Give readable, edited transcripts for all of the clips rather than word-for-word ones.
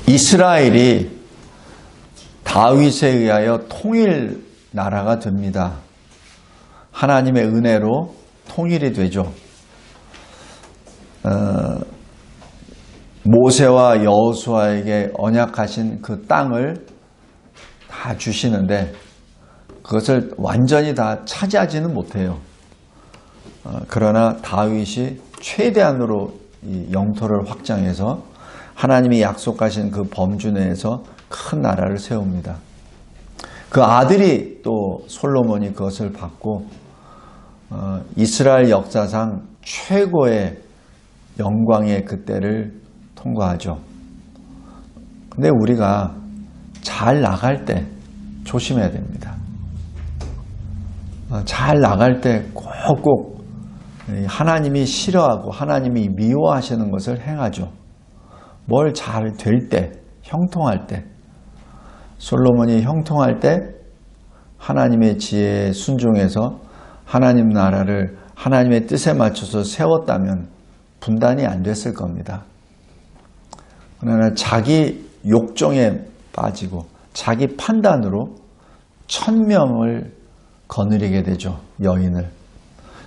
이스라엘이 다윗에 의하여 통일 나라가 됩니다. 하나님의 은혜로 통일이 되죠. 모세와 여호수아에게 언약하신 그 땅을 다 주시는데 그것을 완전히 다 차지하지는 못해요. 그러나 다윗이 최대한으로 이 영토를 확장해서 하나님이 약속하신 그 범주 내에서 큰 나라를 세웁니다. 그 아들이 또 솔로몬이 그것을 받고 이스라엘 역사상 최고의 영광의 그때를 통과하죠. 근데 우리가 잘 나갈 때 조심해야 됩니다. 잘 나갈 때 꼭꼭 하나님이 싫어하고 하나님이 미워하시는 것을 행하죠. 뭘 잘 될 때, 형통할 때, 솔로몬이 형통할 때 하나님의 지혜에 순종해서 하나님 나라를 하나님의 뜻에 맞춰서 세웠다면 분단이 안 됐을 겁니다. 그러나 자기 욕정에 빠지고 자기 판단으로 1000명을 거느리게 되죠. 여인을.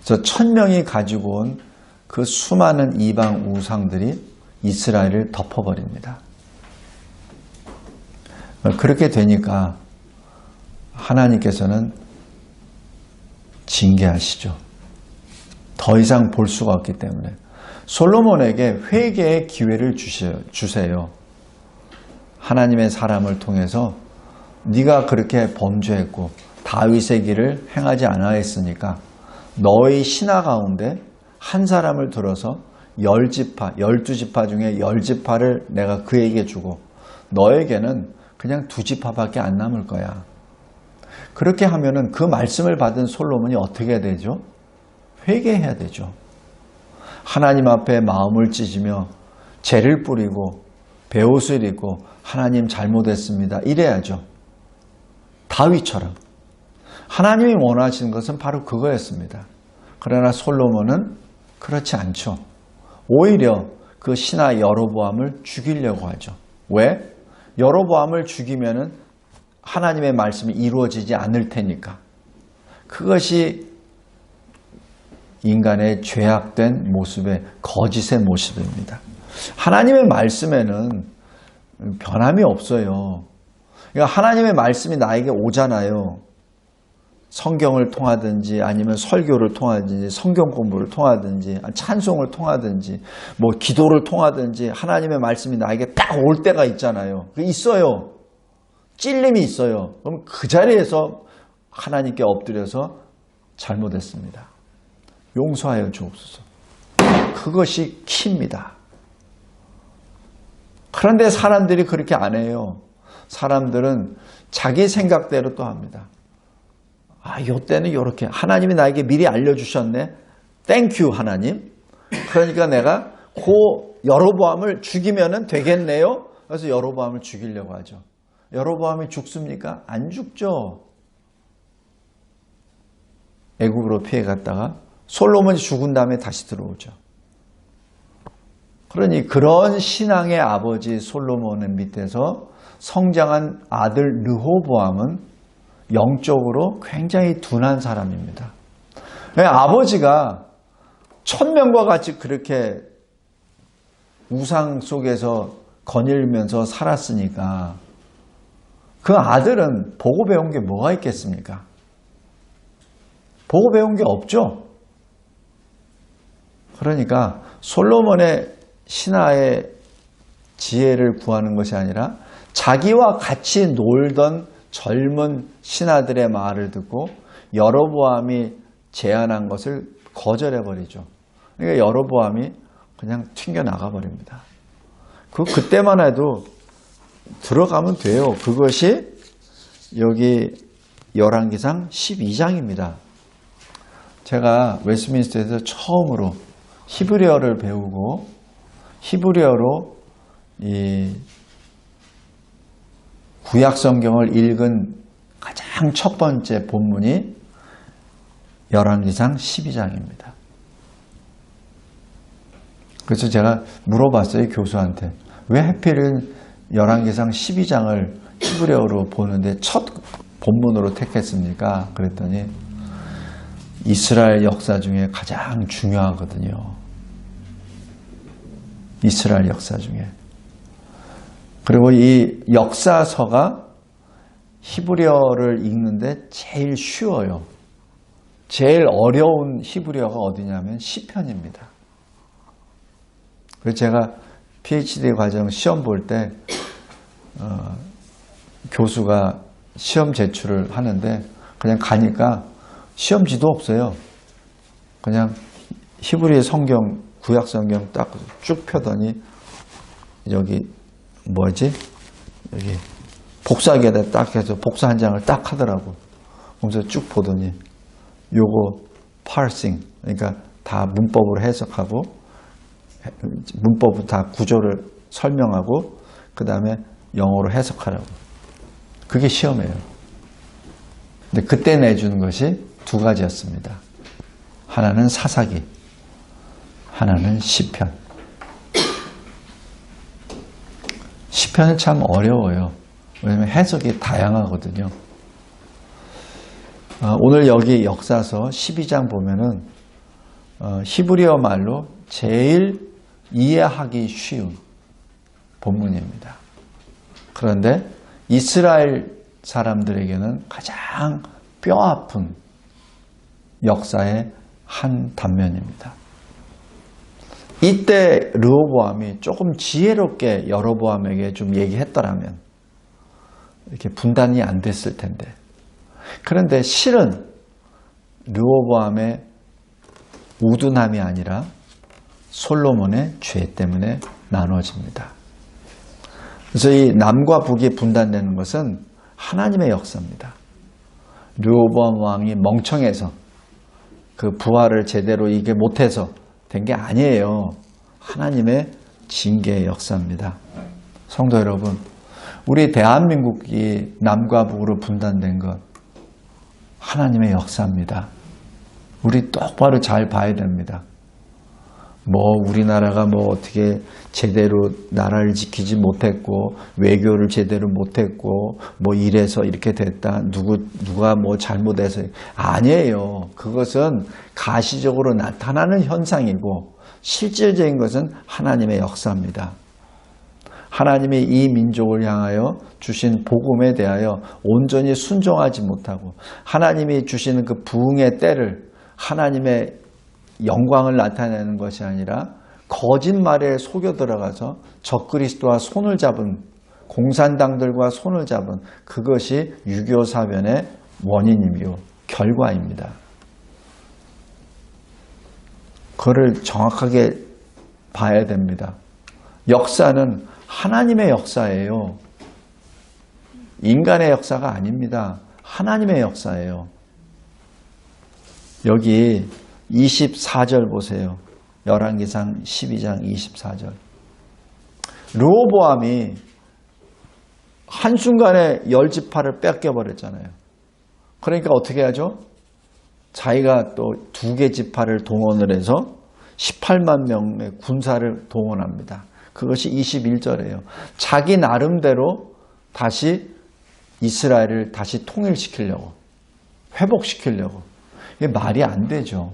그래서 1000명이 가지고 온 그 수많은 이방 우상들이 이스라엘을 덮어버립니다. 그렇게 되니까 하나님께서는 징계하시죠. 더 이상 볼 수가 없기 때문에 솔로몬에게 회개의 기회를 주세요. 하나님의 사람을 통해서 네가 그렇게 범죄했고 다윗의 길을 행하지 않아했으니까 너의 신하 가운데 한 사람을 들어서 10지파, 12지파 중에 10지파를 내가 그에게 주고 너에게는 그냥 2지파밖에 안 남을 거야. 그렇게 하면은 그 말씀을 받은 솔로몬이 어떻게 해야 되죠? 회개해야 되죠. 하나님 앞에 마음을 찢으며 죄를 뿌리고 베옷을 입고 하나님 잘못했습니다. 이래야죠. 다윗처럼. 하나님이 원하시는 것은 바로 그거였습니다. 그러나 솔로몬은 그렇지 않죠. 오히려 그 신하 여로보암을 죽이려고 하죠. 왜? 여로보암을 죽이면은 하나님의 말씀이 이루어지지 않을 테니까. 그것이 인간의 죄악된 모습의 거짓의 모습입니다. 하나님의 말씀에는 변함이 없어요. 그러니까 하나님의 말씀이 나에게 오잖아요. 성경을 통하든지 아니면 설교를 통하든지 성경 공부를 통하든지 찬송을 통하든지 뭐 기도를 통하든지 하나님의 말씀이 나에게 딱 올 때가 있잖아요. 있어요. 찔림이 있어요. 그럼 그 자리에서 하나님께 엎드려서 잘못했습니다. 용서하여 주옵소서. 그것이 키입니다. 그런데 사람들이 그렇게 안 해요. 사람들은 자기 생각대로 또 합니다. 요때는 이렇게 하나님이 나에게 미리 알려주셨네. 땡큐 하나님. 그러니까 내가 그 여로보암을 죽이면 되겠네요. 그래서 여로보암을 죽이려고 하죠. 여로보암이 죽습니까? 안 죽죠. 애굽으로 피해갔다가 솔로몬이 죽은 다음에 다시 들어오죠. 그러니 그런 신앙의 아버지 솔로몬의 밑에서 성장한 아들 르호보암은 영적으로 굉장히 둔한 사람입니다. 아버지가 1000명과 같이 그렇게 우상 속에서 거닐면서 살았으니까 그 아들은 보고 배운 게 뭐가 있겠습니까? 보고 배운 게 없죠. 그러니까 솔로몬의 신하의 지혜를 구하는 것이 아니라 자기와 같이 놀던 젊은 신하들의 말을 듣고 여로보암이 제안한 것을 거절해버리죠. 그러니까 여로보암이 그냥 튕겨나가 버립니다. 그때만 해도 들어가면 돼요. 그것이 여기 열왕기상 12장입니다. 제가 웨스트민스터에서 처음으로 히브리어를 배우고 히브리어로 이 구약 성경을 읽은 가장 첫 번째 본문이 열왕기상 12장입니다. 그래서 제가 물어봤어요, 교수한테. 왜 하필은 열왕기상 12장을 히브리어로 보는데 첫 본문으로 택했습니까? 그랬더니 이스라엘 역사 중에 가장 중요하거든요. 이스라엘 역사 중에. 그리고 이 역사서가 히브리어를 읽는데 제일 쉬워요. 제일 어려운 히브리어가 어디냐면 시편입니다. 그래서 제가 PhD 과정 시험 볼 때 교수가 시험 제출을 하는데 그냥 가니까 시험지도 없어요. 그냥 히브리 성경, 구약 성경 딱 쭉 펴더니 여기 뭐지? 여기 복사기에다 딱 해서 복사 한 장을 딱 하더라고. 그래서 쭉 보더니 요거 parsing, 그러니까 다 문법으로 해석하고 문법으로 다 구조를 설명하고 그 다음에 영어로 해석하라고. 그게 시험이에요. 근데 그때 내주는 것이 두 가지였습니다. 하나는 사사기, 하나는 시편. 시편은 참 어려워요. 왜냐하면 해석이 다양하거든요. 오늘 여기 역사서 12장 보면은 히브리어 말로 제일 이해하기 쉬운 본문입니다. 그런데 이스라엘 사람들에게는 가장 뼈아픈 역사의 한 단면입니다. 이때 르호보암이 조금 지혜롭게 여로보암에게 좀 얘기했더라면 이렇게 분단이 안 됐을 텐데. 그런데 실은 르호보암의 우둔함이 아니라 솔로몬의 죄 때문에 나눠집니다. 그래서 이 남과 북이 분단되는 것은 하나님의 역사입니다. 르호보암 왕이 멍청해서 그 부활을 제대로 이게 못해서 된 게 아니에요. 하나님의 징계의 역사입니다. 성도 여러분, 우리 대한민국이 남과 북으로 분단된 것 하나님의 역사입니다. 우리 똑바로 잘 봐야 됩니다. 우리나라가 어떻게 제대로 나라를 지키지 못했고 외교를 제대로 못했고 이래서 이렇게 됐다. 누가 잘못해서 아니에요. 그것은 가시적으로 나타나는 현상이고 실질적인 것은 하나님의 역사입니다. 하나님이 이 민족을 향하여 주신 복음에 대하여 온전히 순종하지 못하고 하나님이 주시는 그 부흥의 때를 하나님의 영광을 나타내는 것이 아니라 거짓말에 속여 들어가서 적그리스도와 손을 잡은 공산당들과 손을 잡은 그것이 6.25 사변의 원인이며 결과입니다. 그거를 정확하게 봐야 됩니다. 역사는 하나님의 역사예요. 인간의 역사가 아닙니다. 하나님의 역사예요. 여기 24절 보세요. 열왕기상 12장 24절. 르호보암이 한순간에 10지파를 뺏겨버렸잖아요. 그러니까 어떻게 하죠? 자기가 또 2개 지파를 동원을 해서 18만 명의 군사를 동원합니다. 그것이 21절이에요. 자기 나름대로 다시 이스라엘을 다시 통일시키려고, 회복시키려고. 이게 말이 안 되죠.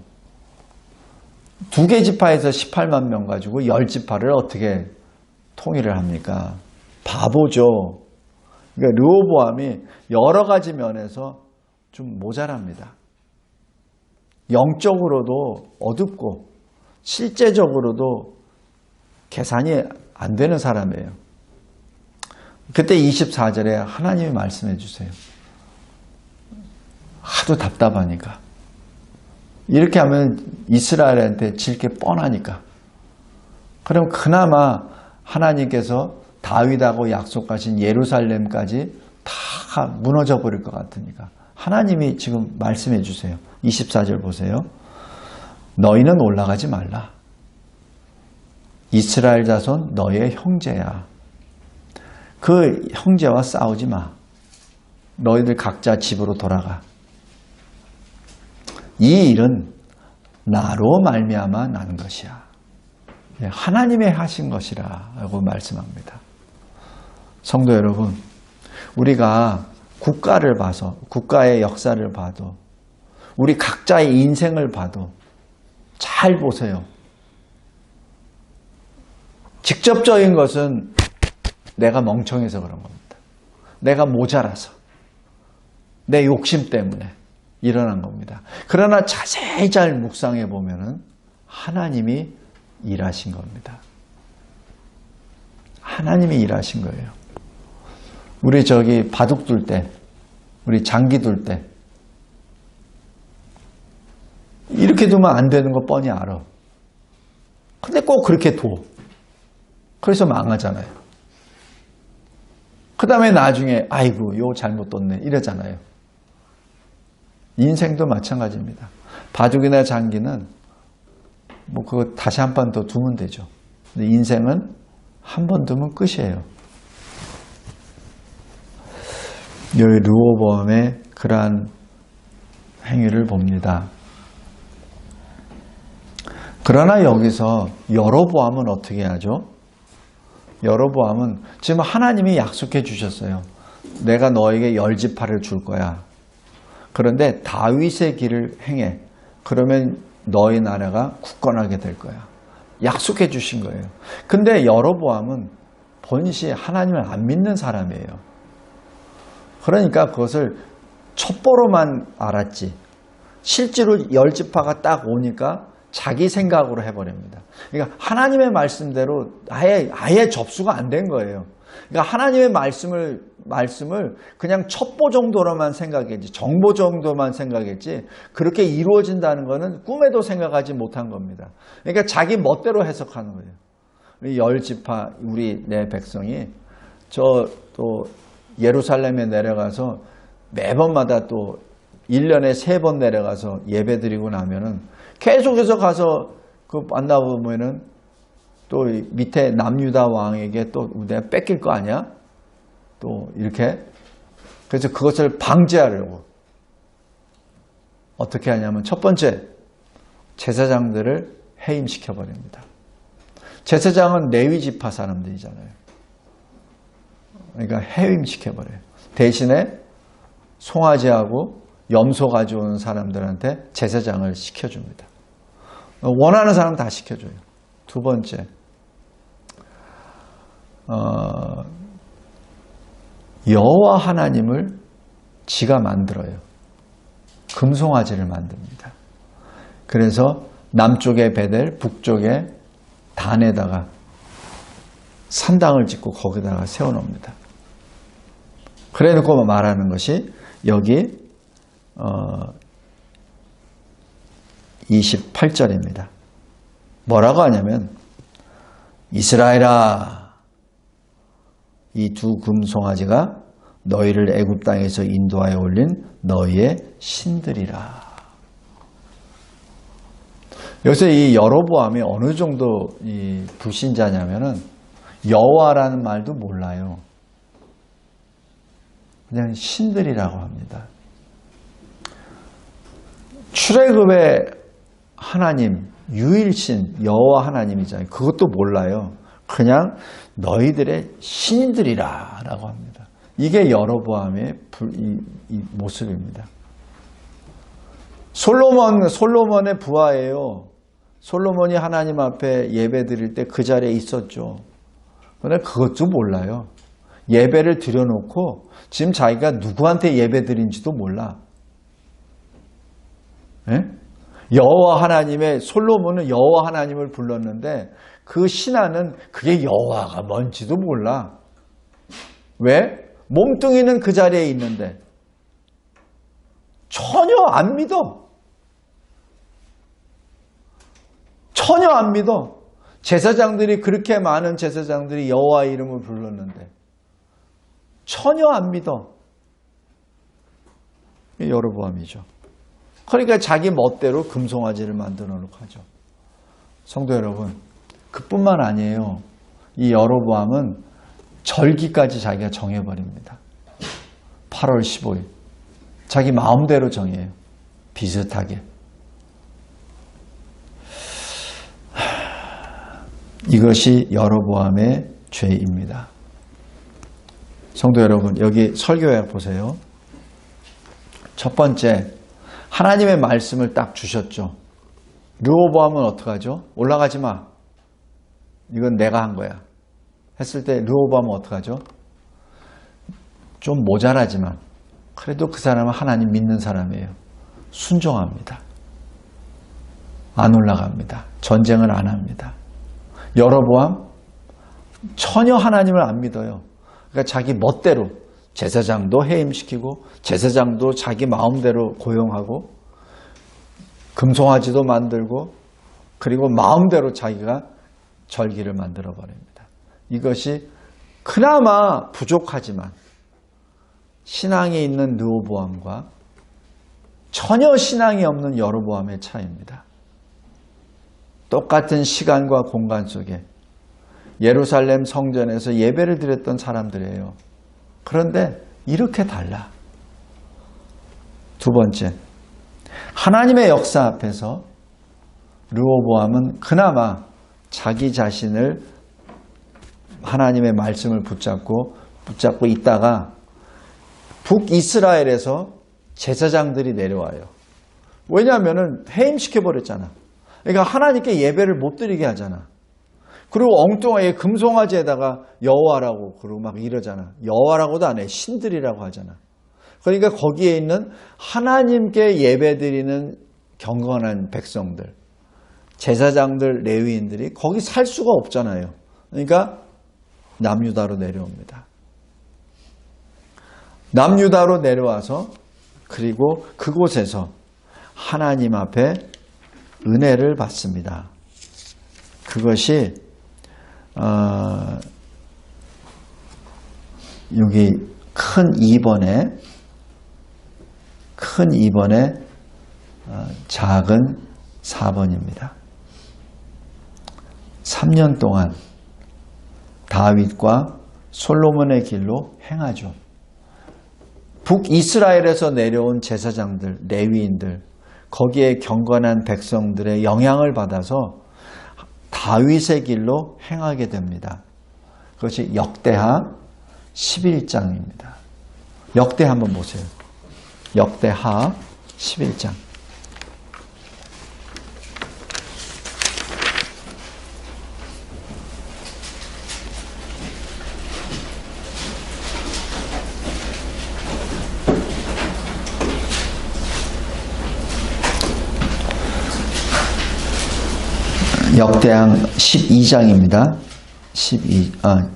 2개 지파에서 18만 명 가지고 10지파를 어떻게 통일을 합니까? 바보죠. 그러니까 르호보암이 여러 가지 면에서 좀 모자랍니다. 영적으로도 어둡고 실제적으로도 계산이 안 되는 사람이에요. 그때 24절에 하나님이 말씀해 주세요. 하도 답답하니까. 이렇게 하면 이스라엘한테 질 게 뻔하니까. 그럼 그나마 하나님께서 다윗하고 약속하신 예루살렘까지 다 무너져 버릴 것 같으니까. 하나님이 지금 말씀해 주세요. 24절 보세요. 너희는 올라가지 말라. 이스라엘 자손 너의 형제야. 그 형제와 싸우지 마. 너희들 각자 집으로 돌아가. 이 일은 나로 말미암아 난 것이야. 하나님의 하신 것이라고 말씀합니다. 성도 여러분, 우리가 국가를 봐서, 국가의 역사를 봐도, 우리 각자의 인생을 봐도 잘 보세요. 직접적인 것은 내가 멍청해서 그런 겁니다. 내가 모자라서, 내 욕심 때문에 일어난 겁니다. 그러나 자세히 잘 묵상해 보면은 하나님이 일하신 겁니다. 하나님이 일하신 거예요. 우리 바둑 둘 때, 우리 장기 둘 때, 이렇게 두면 안 되는 거 뻔히 알아. 근데 꼭 그렇게 둬. 그래서 망하잖아요. 그 다음에 나중에, 아이고, 요 잘못 뒀네. 이러잖아요. 인생도 마찬가지입니다. 바둑이나 장기는 그거 다시 한 번 더 두면 되죠. 근데 인생은 한 번 두면 끝이에요. 여기 르호보암의 그러한 행위를 봅니다. 그러나 여기서 여로보암은 어떻게 하죠? 여로보암은 지금 하나님이 약속해 주셨어요. 내가 너에게 10지파를 줄 거야. 그런데 다윗의 길을 행해. 그러면 너희 나라가 굳건하게 될 거야. 약속해 주신 거예요. 근데 여로보암은 본시 하나님을 안 믿는 사람이에요. 그러니까 그것을 첩보로만 알았지. 실제로 10지파가 딱 오니까 자기 생각으로 해버립니다. 그러니까 하나님의 말씀대로 아예 접수가 안 된 거예요. 그러니까 하나님의 말씀을 그냥 첩보 정도로만 생각했지, 정보 정도만 생각했지, 그렇게 이루어진다는 것은 꿈에도 생각하지 못한 겁니다. 그러니까 자기 멋대로 해석하는 거예요. 10지파, 내 백성이 또 예루살렘에 내려가서 매번마다 또 1년에 3번 내려가서 예배 드리고 나면은 계속해서 가서 만나보면은 또 밑에 남유다 왕에게 또 내가 뺏길 거 아니야? 또 이렇게. 그래서 그것을 방지하려고 어떻게 하냐면 첫 번째, 제사장들을 해임시켜버립니다. 제사장은 레위 지파 사람들이잖아요. 그러니까 해임시켜버려요. 대신에 송아지하고 염소 가져오는 사람들한테 제사장을 시켜줍니다. 원하는 사람 다 시켜줘요. 두 번째, 여호와 하나님을 지가 만들어요. 금송아지를 만듭니다. 그래서 남쪽에 베델, 북쪽에 단에다가 산당을 짓고 거기다가 세워놓습니다. 그래놓고 말하는 것이 여기 28절입니다. 뭐라고 하냐면, 이스라엘아, 이 두 금송아지가 너희를 애굽 땅에서 인도하여 올린 너희의 신들이라. 여기서 이 여로보암이 어느 정도 이 불신자냐면은 여호와라는 말도 몰라요. 그냥 신들이라고 합니다. 출애굽의 하나님, 유일신 여호와 하나님이잖아요. 그것도 몰라요. 그냥 너희들의 신들이라 라고 합니다. 이게 여로보암의 이 모습입니다. 솔로몬의 부하예요. 솔로몬이 하나님 앞에 예배 드릴 때 그 자리에 있었죠. 그런데 그것도 몰라요. 예배를 드려놓고 지금 자기가 누구한테 예배 드린지도 몰라. 예? 여호와 하나님의, 솔로몬은 여호와 하나님을 불렀는데 그 신하는 그게 여호와가 뭔지도 몰라. 왜? 몸뚱이는 그 자리에 있는데 전혀 안 믿어. 전혀 안 믿어. 제사장들이, 그렇게 많은 제사장들이 여호와 이름을 불렀는데 전혀 안 믿어. 여로보암이죠. 그러니까 자기 멋대로 금송아지를 만들어 놓고 하죠. 성도 여러분, 그뿐만 아니에요. 이 여로보암은 절기까지 자기가 정해버립니다. 8월 15일. 자기 마음대로 정해요. 비슷하게. 이것이 여로보암의 죄입니다. 성도 여러분, 여기 설교약 보세요. 첫 번째, 하나님의 말씀을 딱 주셨죠. 르호보암은 어떡하죠? 올라가지 마. 이건 내가 한 거야. 했을 때 르호보암은 어떡하죠? 좀 모자라지만 그래도 그 사람은 하나님 믿는 사람이에요. 순종합니다. 안 올라갑니다. 전쟁을 안 합니다. 여로보암 전혀 하나님을 안 믿어요. 그러니까 자기 멋대로 제사장도 해임시키고 제사장도 자기 마음대로 고용하고 금송아지도 만들고 그리고 마음대로 자기가 절기를 만들어 버립니다. 이것이 그나마 부족하지만 신앙이 있는 르호보암과 전혀 신앙이 없는 여로보암의 차이입니다. 똑같은 시간과 공간 속에 예루살렘 성전에서 예배를 드렸던 사람들이에요. 그런데 이렇게 달라. 두 번째, 하나님의 역사 앞에서 르호보암은 그나마 자기 자신을 하나님의 말씀을 붙잡고 있다가 북이스라엘에서 제사장들이 내려와요. 왜냐하면 해임시켜버렸잖아. 그러니까 하나님께 예배를 못 드리게 하잖아. 그리고 엉뚱하게 금송아지에다가 여호와라고 그러고 막 이러잖아. 여호와라고도 안 해. 신들이라고 하잖아. 그러니까 거기에 있는 하나님께 예배드리는 경건한 백성들, 제사장들, 레위인들이 거기 살 수가 없잖아요. 그러니까 남유다로 내려옵니다. 남유다로 내려와서 그리고 그곳에서 하나님 앞에 은혜를 받습니다. 그것이 여기 큰 2번에 작은 4번입니다. 3년 동안 다윗과 솔로몬의 길로 행하죠. 북이스라엘에서 내려온 제사장들, 레위인들, 거기에 경건한 백성들의 영향을 받아서 다윗의 길로 행하게 됩니다. 그것이 역대하 11장입니다. 역대 한번 보세요. 역대하 11장. 역대상 12장입니다. 11장.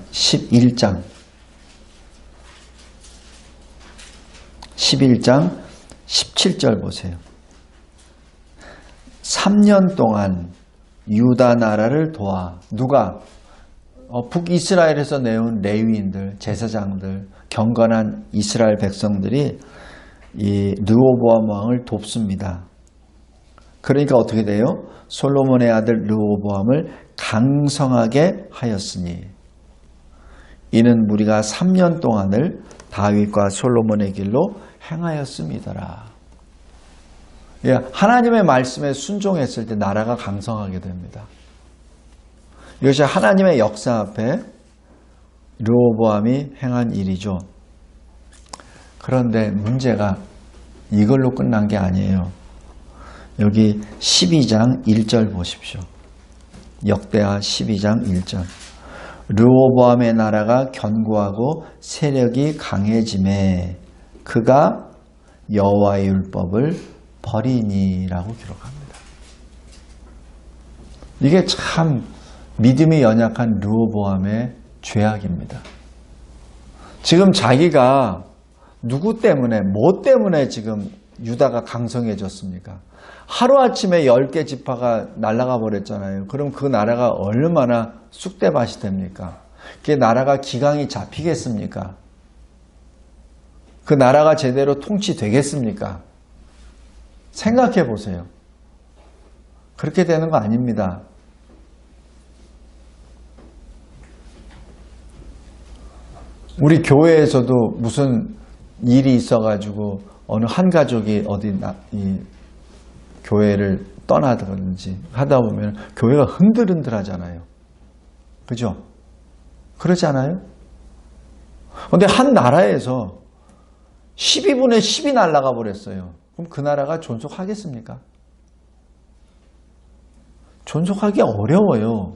11장 17절 보세요. 3년 동안 유다 나라를 도와 누가? 북이스라엘에서 내온 레위인들, 제사장들, 경건한 이스라엘 백성들이 이 르호보암 왕을 돕습니다. 그러니까 어떻게 돼요? 솔로몬의 아들 르호보암을 강성하게 하였으니 이는 무리가 3년 동안을 다윗과 솔로몬의 길로 행하였음이더라. 하나님의 말씀에 순종했을 때 나라가 강성하게 됩니다. 이것이 하나님의 역사 앞에 르호보암이 행한 일이죠. 그런데 문제가 이걸로 끝난 게 아니에요. 여기 12장 1절 보십시오. 역대하 12장 1절. 르호보암의 나라가 견고하고 세력이 강해짐에 그가 여호와의 율법을 버리니라고 기록합니다. 이게 참 믿음이 연약한 르호보암의 죄악입니다. 지금 자기가 누구 때문에, 뭐 때문에 지금 유다가 강성해졌습니까? 하루아침에 10개 지파가 날아가 버렸잖아요. 그럼 그 나라가 얼마나 쑥대밭이 됩니까? 그 나라가 기강이 잡히겠습니까? 그 나라가 제대로 통치되겠습니까? 생각해 보세요. 그렇게 되는 거 아닙니다. 우리 교회에서도 무슨 일이 있어가지고 어느 한 가족이 이 교회를 떠나든지 하다 보면 교회가 흔들흔들 하잖아요. 그죠? 그러지 않아요? 근데 한 나라에서 12분의 10이 날아가 버렸어요. 그럼 그 나라가 존속하겠습니까? 존속하기 어려워요.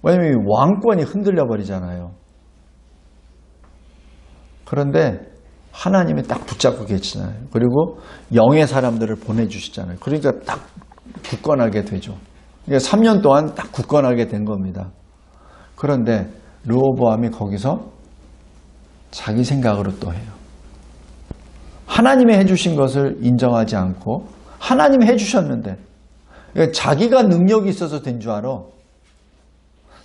왜냐면 왕권이 흔들려 버리잖아요. 그런데 하나님이 딱 붙잡고 계시잖아요. 그리고 영의 사람들을 보내주시잖아요. 그러니까 딱 굳건하게 되죠. 그러니까 3년 동안 딱 굳건하게 된 겁니다. 그런데 르호보암이 거기서 자기 생각으로 또 해요. 하나님이 해주신 것을 인정하지 않고 하나님이 해주셨는데 그러니까 자기가 능력이 있어서 된 줄 알아.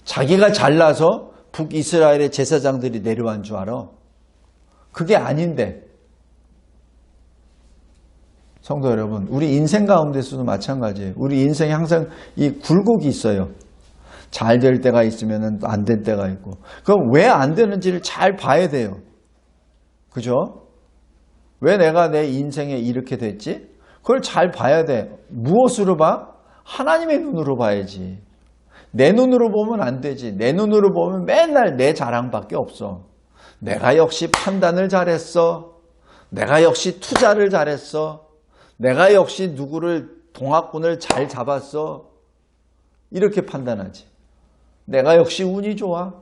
자기가 잘나서 북이스라엘의 제사장들이 내려온 줄 알아. 그게 아닌데. 성도 여러분, 우리 인생 가운데서도 마찬가지예요. 우리 인생에 항상 이 굴곡이 있어요. 잘 될 때가 있으면 안 될 때가 있고. 그럼 왜 안 되는지를 잘 봐야 돼요. 그죠? 왜 내가 내 인생에 이렇게 됐지? 그걸 잘 봐야 돼. 무엇으로 봐? 하나님의 눈으로 봐야지. 내 눈으로 보면 안 되지. 내 눈으로 보면 맨날 내 자랑밖에 없어. 내가 역시 판단을 잘했어. 내가 역시 투자를 잘했어. 내가 역시 누구를 동학군을 잘 잡았어. 이렇게 판단하지. 내가 역시 운이 좋아.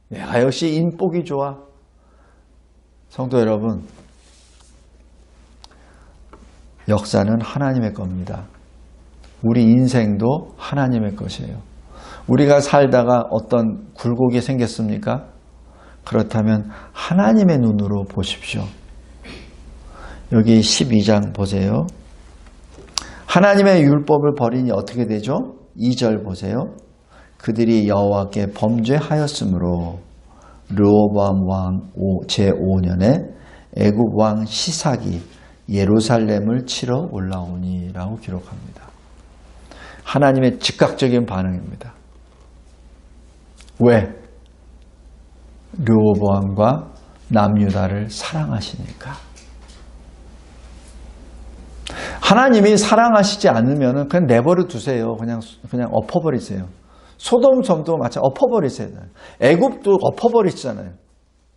내가 역시 인복이 좋아. 성도 여러분, 역사는 하나님의 겁니다. 우리 인생도 하나님의 것이에요. 우리가 살다가 어떤 굴곡이 생겼습니까? 그렇다면 하나님의 눈으로 보십시오. 여기 12장 보세요. 하나님의 율법을 버리니 어떻게 되죠? 2절 보세요. 그들이 여호와께 범죄하였으므로 르호보암 왕 제5년에 애굽 왕 시삭이 예루살렘을 치러 올라오니 라고 기록합니다. 하나님의 즉각적인 반응입니다. 왜? 르호보암과 남유다를 사랑하시니까. 하나님이 사랑하시지 않으면 그냥 내버려 두세요. 그냥 엎어버리세요. 소돔 섬도 마찬가지 엎어버리세요. 애굽도 엎어버리시잖아요.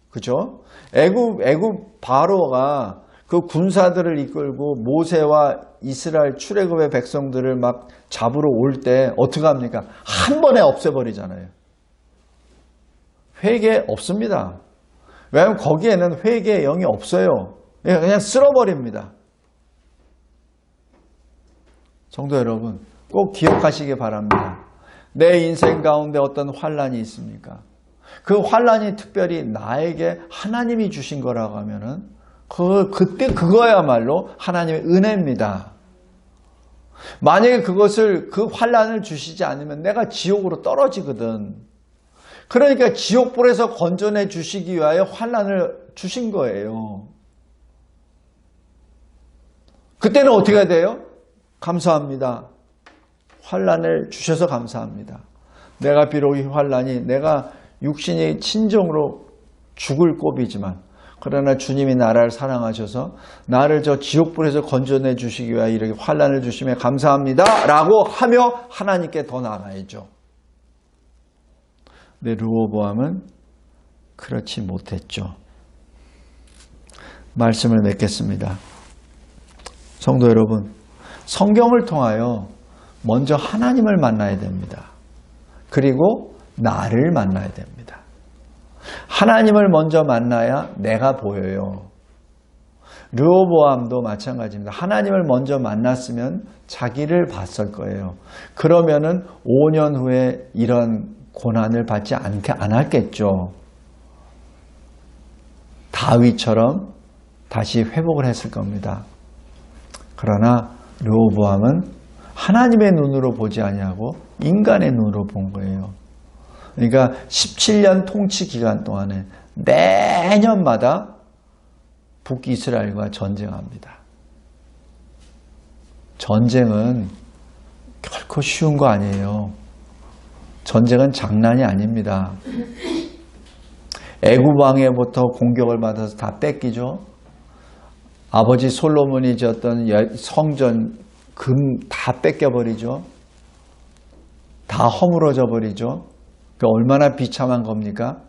그죠? 애굽 바로가 그 군사들을 이끌고 모세와 이스라엘 출애굽의 백성들을 막 잡으러 올 때 어떻게 합니까? 한 번에 없애버리잖아요. 회개 없습니다. 왜냐하면 거기에는 회개의 영이 없어요. 그냥 쓸어버립니다. 성도 여러분, 꼭 기억하시기 바랍니다. 내 인생 가운데 어떤 환난이 있습니까? 그 환난이 특별히 나에게 하나님이 주신 거라고 하면은 그때 그거야말로 하나님의 은혜입니다. 만약에 그 환난을 주시지 않으면 내가 지옥으로 떨어지거든. 그러니까 지옥불에서 건져내 주시기 위하여 환난을 주신 거예요. 그때는 어떻게 해야 돼요? 감사합니다. 환난을 주셔서 감사합니다. 내가 비록 이 환난이 내가 육신이 친정으로 죽을 꼽이지만 그러나 주님이 나를 사랑하셔서 나를 저 지옥불에서 건져내 주시기 위하여 이렇게 환난을 주시며 감사합니다 라고 하며 하나님께 더 나아가야죠. 근데 르호보암은 그렇지 못했죠. 말씀을 맺겠습니다. 성도 여러분, 성경을 통하여 먼저 하나님을 만나야 됩니다. 그리고 나를 만나야 됩니다. 하나님을 먼저 만나야 내가 보여요. 르호보암도 마찬가지입니다. 하나님을 먼저 만났으면 자기를 봤을 거예요. 그러면은 5년 후에 이런 고난을 받지 안 할겠죠. 다윗처럼 다시 회복을 했을 겁니다. 그러나 르호보암은 하나님의 눈으로 보지 아니하고 인간의 눈으로 본 거예요. 그러니까 17년 통치 기간 동안에 매년마다 북이스라엘과 전쟁합니다. 전쟁은 결코 쉬운 거 아니에요. 전쟁은 장난이 아닙니다. 애굽 왕에부터 공격을 받아서 다 뺏기죠. 아버지 솔로몬이 지었던 성전 금 다 뺏겨버리죠. 다 허물어져 버리죠. 얼마나 비참한 겁니까?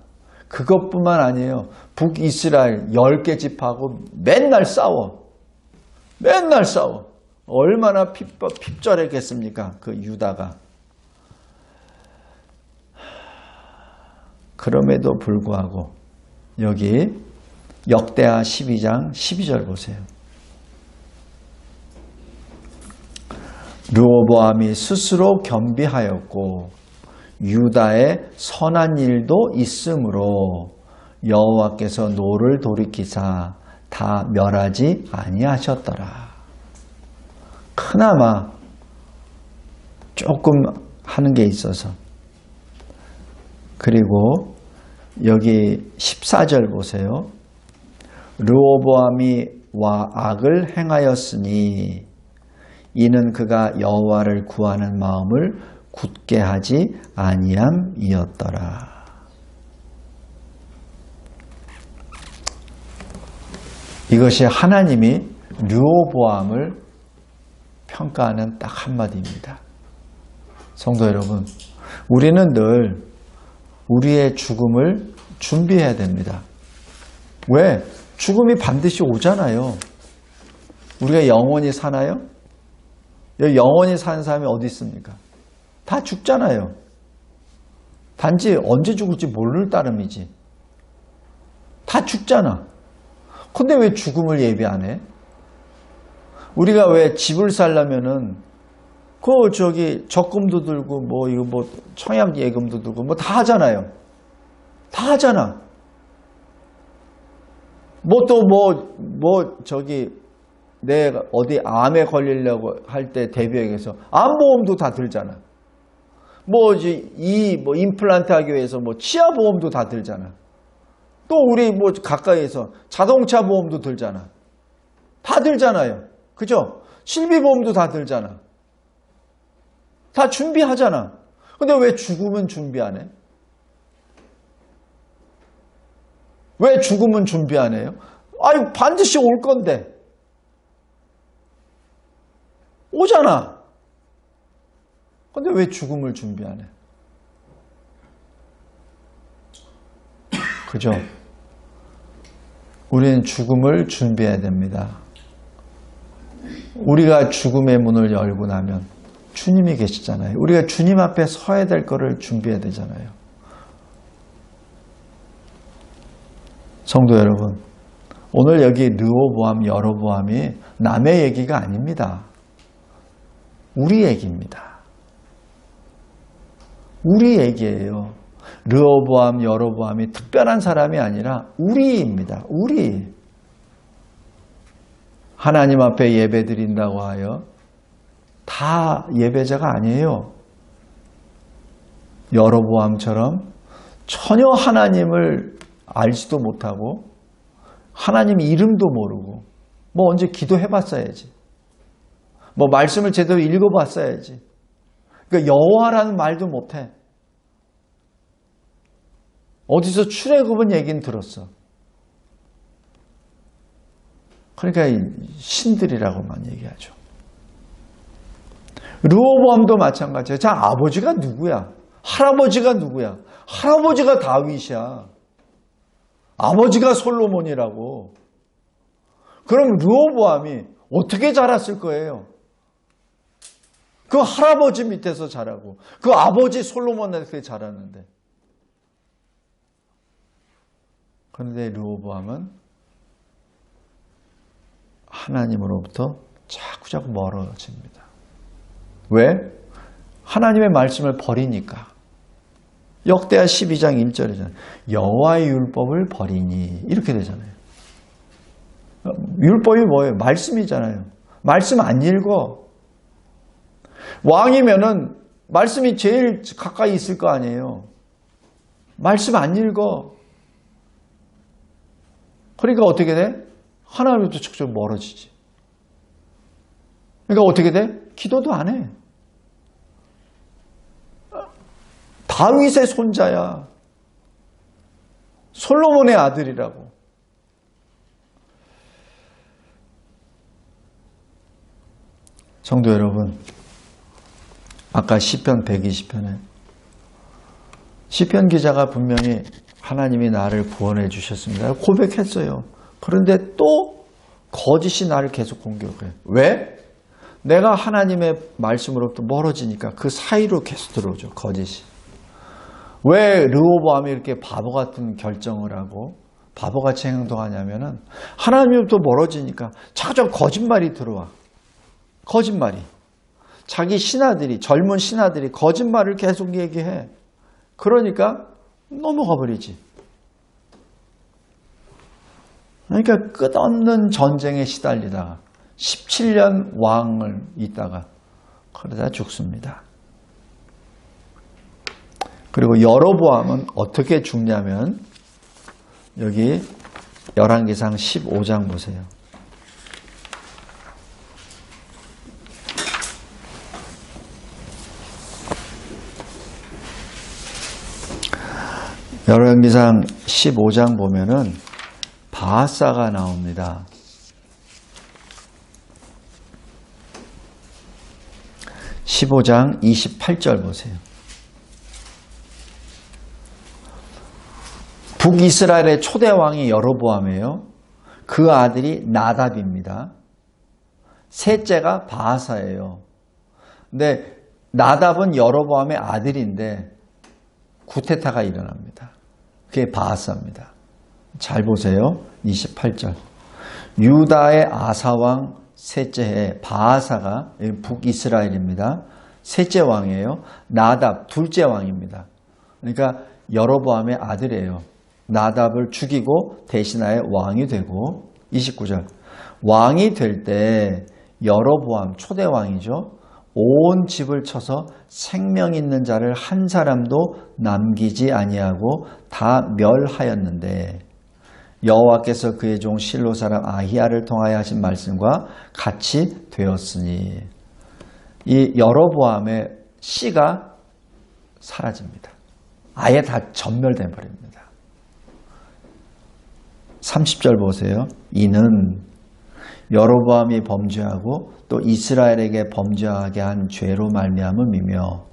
그것뿐만 아니에요. 북이스라엘 10개 집하고 맨날 싸워. 맨날 싸워. 얼마나 핍절했겠습니까? 그 유다가. 그럼에도 불구하고 여기 역대하 12장 12절 보세요. 르호보암이 스스로 겸비하였고 유다의 선한 일도 있으므로 여호와께서 노를 돌이키사 다 멸하지 아니하셨더라. 그나마 조금 하는 게 있어서. 그리고 여기 14절 보세요. 르호보암이 악을 행하였으니 이는 그가 여호와를 구하는 마음을 굳게 하지 아니함이었더라. 이것이 하나님이 르호보암을 평가하는 딱 한마디입니다. 성도 여러분, 우리는 늘 우리의 죽음을 준비해야 됩니다. 왜? 죽음이 반드시 오잖아요. 우리가 영원히 사나요? 영원히 사는 사람이 어디 있습니까? 다 죽잖아요. 단지 언제 죽을지 모를 따름이지. 다 죽잖아. 근데 왜 죽음을 예비 안 해? 우리가 왜 집을 살려면은 적금도 들고 청약 예금도 들고 다 하잖아요. 다 하잖아. 내가 어디 암에 걸리려고 할 때 대비해서 암보험도 다 들잖아. 임플란트 하기 위해서 치아보험도 다 들잖아. 또 우리 가까이에서 자동차 보험도 들잖아. 다 들잖아요. 그죠? 실비보험도 다 들잖아. 다 준비하잖아. 근데 왜 죽음은 준비 안 해? 왜 죽음은 준비 안 해요? 아유, 반드시 올 건데. 오잖아. 근데 왜 죽음을 준비 안 해? 그죠? 우리는 죽음을 준비해야 됩니다. 우리가 죽음의 문을 열고 나면 주님이 계시잖아요. 우리가 주님 앞에 서야 될 거를 준비해야 되잖아요. 성도 여러분, 오늘 여기 르호보암, 여로보암이 남의 얘기가 아닙니다. 우리 얘기입니다. 우리 얘기예요. 르호보암, 여로보암이 특별한 사람이 아니라 우리입니다. 우리. 하나님 앞에 예배 드린다고 하여 다 예배자가 아니에요. 여로보암처럼 전혀 하나님을 알지도 못하고 하나님 이름도 모르고 언제 기도해봤어야지. 말씀을 제대로 읽어봤어야지. 그러니까 여호와라는 말도 못해. 어디서 출애굽은 얘기는 들었어. 그러니까 신들이라고만 얘기하죠. 르호보암도 마찬가지야. 자, 아버지가 누구야? 할아버지가 누구야? 할아버지가 다윗이야. 아버지가 솔로몬이라고. 그럼 르호보암이 어떻게 자랐을 거예요? 그 할아버지 밑에서 자라고 그 아버지 솔로몬한테 자랐는데. 그런데 르호보암은 하나님으로부터 자꾸자꾸 멀어집니다. 왜? 하나님의 말씀을 버리니까. 역대하 12장 1절이잖아요. 여호와의 율법을 버리니 이렇게 되잖아요. 율법이 뭐예요? 말씀이잖아요. 말씀 안 읽어. 왕이면은 말씀이 제일 가까이 있을 거 아니에요. 말씀 안 읽어. 그러니까 어떻게 돼? 하나님부터 척척 멀어지지. 그러니까 어떻게 돼? 기도도 안 해. 다윗의 손자야. 솔로몬의 아들이라고. 성도 여러분, 아까 시편 120편에 시편 기자가 분명히 하나님이 나를 구원해 주셨습니다. 고백했어요. 그런데 또 거짓이 나를 계속 공격해. 왜? 내가 하나님의 말씀으로부터 멀어지니까 그 사이로 계속 들어오죠. 거짓이. 왜 르호보암이 이렇게 바보 같은 결정을 하고 바보같이 행동하냐면은 하나님으로부터 멀어지니까 자꾸 거짓말이 들어와. 거짓말이. 자기 신하들이, 젊은 신하들이 거짓말을 계속 얘기해. 그러니까 넘어가 버리지. 그러니까 끝없는 전쟁에 시달리다가 17년 왕을 있다가 그러다 죽습니다. 그리고 여로보암은 어떻게 죽냐면 여기 열왕기상 15장 보세요. 열왕기상 15장 보면은 바하사가 나옵니다. 15장 28절 보세요. 북이스라엘의 초대 왕이 여로보암이에요. 그 아들이 나답입니다. 셋째가 바하사예요. 근데 나답은 여로보암의 아들인데 구테타가 일어납니다. 그게 바하사입니다. 잘 보세요. 28절. 유다의 아사왕 셋째 해 바하사가 북이스라엘입니다. 셋째 왕이에요. 나답 둘째 왕입니다. 그러니까 여로보암의 아들이에요. 나답을 죽이고 대신하여 왕이 되고 29절. 왕이 될 때 여로보암 초대 왕이죠. 온 집을 쳐서 생명 있는 자를 한 사람도 남기지 아니하고 다 멸하였는데 여호와께서 그의 종 실로 사람 아히야를 통하여 하신 말씀과 같이 되었으니 이 여로보암의 씨가 사라집니다. 아예 다 전멸돼 버립니다. 30절 보세요. 이는 여로보암이 범죄하고 또 이스라엘에게 범죄하게 한 죄로 말미암음이며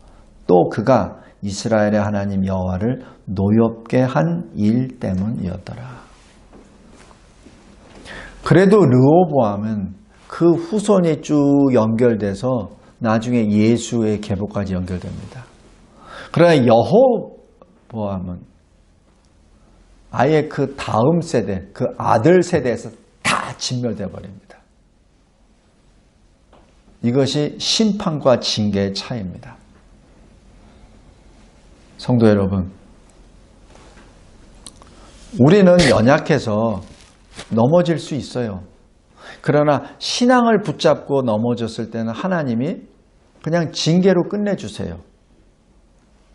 또 그가 이스라엘의 하나님 여호와를 노엽게 한 일 때문이었더라. 그래도 르호보암은 그 후손이 쭉 연결돼서 나중에 예수의 계보까지 연결됩니다. 그러나 여호보암은 아예 그 다음 세대, 그 아들 세대에서 다 진멸되어 버립니다. 이것이 심판과 징계의 차이입니다. 성도 여러분, 우리는 연약해서 넘어질 수 있어요. 그러나 신앙을 붙잡고 넘어졌을 때는 하나님이 그냥 징계로 끝내주세요.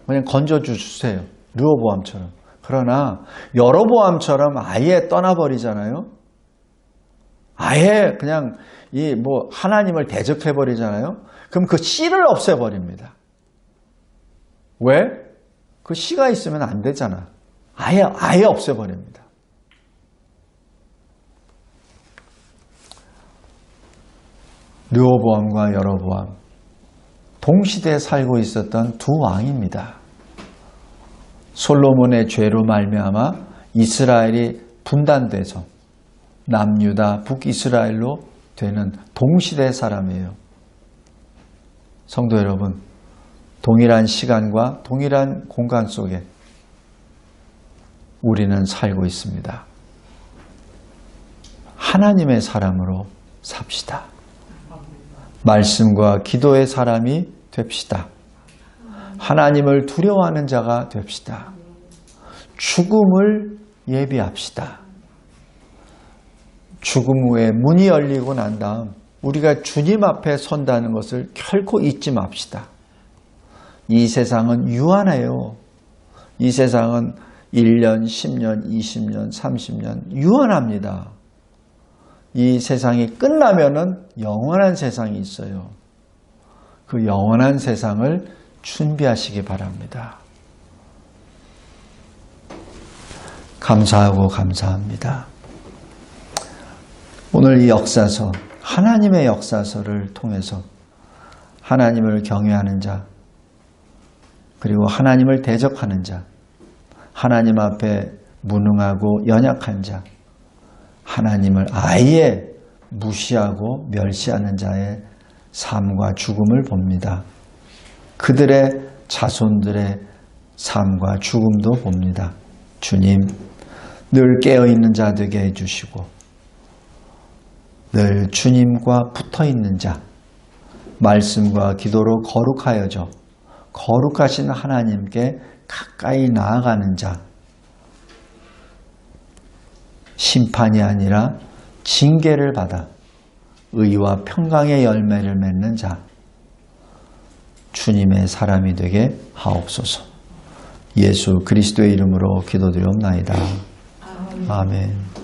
그냥 건져주세요. 르호보암처럼. 그러나 여로보암처럼 아예 떠나버리잖아요. 아예 그냥 하나님을 대적해버리잖아요. 그럼 그 씨를 없애버립니다. 왜? 그 씨가 있으면 안 되잖아. 아예 없애버립니다. 르호보암과 여로보암 동시대에 살고 있었던 두 왕입니다. 솔로몬의 죄로 말미암아 이스라엘이 분단돼서 남유다 북이스라엘로 되는 동시대 사람이에요. 성도 여러분, 동일한 시간과 동일한 공간 속에 우리는 살고 있습니다. 하나님의 사람으로 삽시다. 말씀과 기도의 사람이 됩시다. 하나님을 두려워하는 자가 됩시다. 죽음을 예비합시다. 죽음 후에 문이 열리고 난 다음 우리가 주님 앞에 선다는 것을 결코 잊지 맙시다. 이 세상은 유한해요. 이 세상은 1년, 10년, 20년, 30년 유한합니다. 이 세상이 끝나면은 영원한 세상이 있어요. 그 영원한 세상을 준비하시기 바랍니다. 감사하고 감사합니다. 오늘 이 역사서, 하나님의 역사서를 통해서 하나님을 경외하는 자, 그리고 하나님을 대적하는 자, 하나님 앞에 무능하고 연약한 자, 하나님을 아예 무시하고 멸시하는 자의 삶과 죽음을 봅니다. 그들의 자손들의 삶과 죽음도 봅니다. 주님, 늘 깨어있는 자 되게 해주시고 늘 주님과 붙어있는 자, 말씀과 기도로 거룩하여져 거룩하신 하나님께 가까이 나아가는 자, 심판이 아니라 징계를 받아 의와 평강의 열매를 맺는 자, 주님의 사람이 되게 하옵소서. 예수 그리스도의 이름으로 기도드리옵나이다. 아멘.